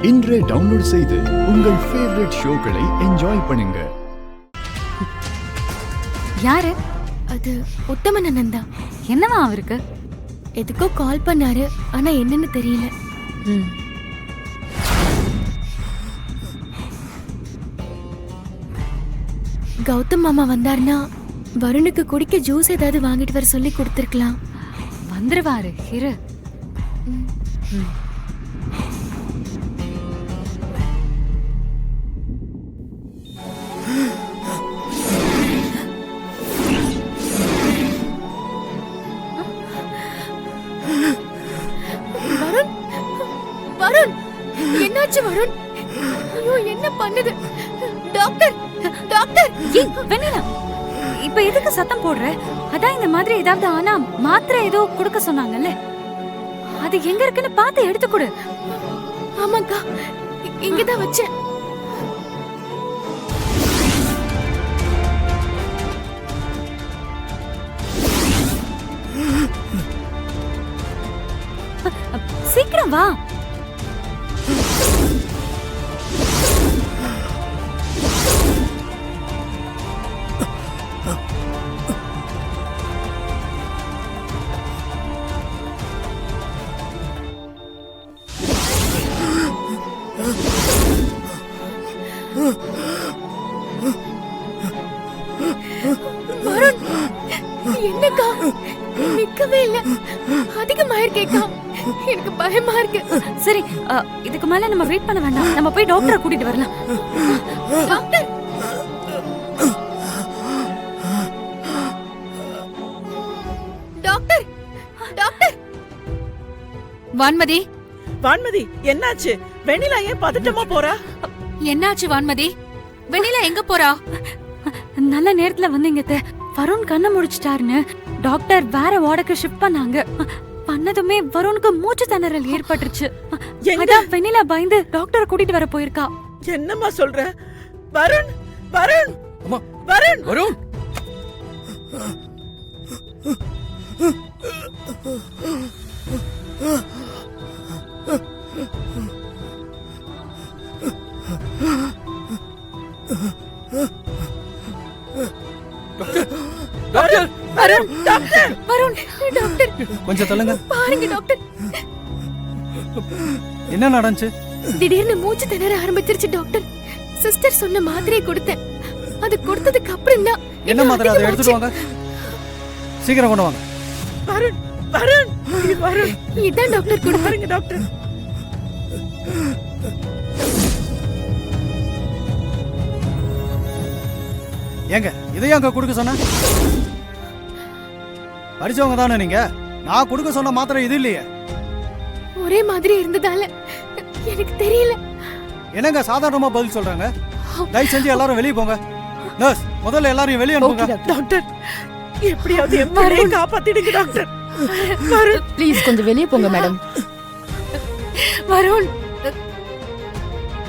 இன்றே டவுன்லோட் செய்து உங்கள் ஃபேவரட் ஷோக்களை என்ஜாய் பண்ணுங்க. யாரு? அது உத்தமன் அண்ணன் தான். என்னவா அவருக்கு? எதுக்கோ கால் பண்ணாரு, ஆனா என்னன்னு தெரியல. கௌதம் மாமா வந்தாருன்னா வருணுக்கு குடிக்க ஜூஸ் ஏதாவது வாங்கிட்டு வர சொல்லி கொடுத்துருக்கலாம். வந்துருவாரு, இரு. வருண், வருண், என்னாச்சு வருண்? ஐயோ, என்ன பண்ணுது? Doctor, doctor! வெண்ணிலா, இப்ப எதுக்கு சத்தம் போடுற? அதான் இந்த மாதிரி ஏதாவது ஆனா மாத்திரை ஏதோ கொடுக்க சொன்னாங்கல்ல, அது எங்க இருக்குன்னு பார்த்து எடுத்து கொடு. ஆமாக்கா, இங்கதான் வச்சேன். சீக்கிரம் வா. வருண், என்னக்கா நிக்கவே இல்ல, அதிகமாயிருக்கேக்கா. எனக்கு பயமா இருக்கு. சரி, இதுக்கு மேல நம்ம வெயிட் பண்ண வேண்டாம், நம்ம போய் டாக்டரை கூட்டிட்டு வரலாம். Doctor, doctor, doctor! Vanmathi, Vanmathi, என்னாச்சு? வெண்ணிலா ஏன் பதட்டமா போறா? என்னாச்சு வான்மதி? வெண்ணிலா எங்க போறா? நல்ல நேரத்துல வந்தீங்க. வருண் கண்ணை முடிச்சிட்டாருன்னு டாக்டர் வேற வார்டுக்கு ஷிஃப்ட் பண்ணாங்க. பண்ணதுமே வருணுக்கு மூச்சு திணறல் ஏற்பட்டுருச்சு. அதான் வெண்ணிலா பயந்து டாக்டரை கூட்டிட்டு வர போயிருக்கா. என்னம்மா சொல்ற? வருண், வருண், அம்மா, Varun, Varun! Doctor, Varun, doctor, Varun, doctor! கொஞ்சம் தள்ளுங்க. பாருங்க டாக்டர், என்ன நடந்துச்சு? திடீர்னு மூச்சு திணற ஆரம்பிச்சிருச்சு டாக்டர். சிஸ்டர் சொன்ன மாத்திரையை கொடுத்தேன். அது கொடுத்ததுக்கு அப்புறம் தான். என்ன மாதிரி? அதை எடுத்துட்டு வாங்க, சீக்கிரம் கொண்டு வாங்க. வருண், வருண், இது வருண். இதான் டாக்டர் பாருங்க டாக்டர். ஏங்க இதையும் அங்க கொடுக்க சொன்ன? படிச்சவங்க தானே நீங்க? நான் கொடுக்க சொன்ன மாத்திரை இது இல்லையே. ஒரே மாதிரி இருந்ததால எனக்கு தெரியல. என்னங்க சாதாரணமா பதில் சொல்றாங்க? தயவு செஞ்சு எல்லாரும் வெளியே போங்க. நர்ஸ், முதல்ல எல்லாரையும் வெளியே அனுப்புங்க. டாக்டர், எப்படியாவது என் பிள்ளையை காப்பாத்திடுங்க டாக்டர். வருண், ப்ளீஸ் கொஞ்சம் வெளியே போங்க மேடம். வருண்,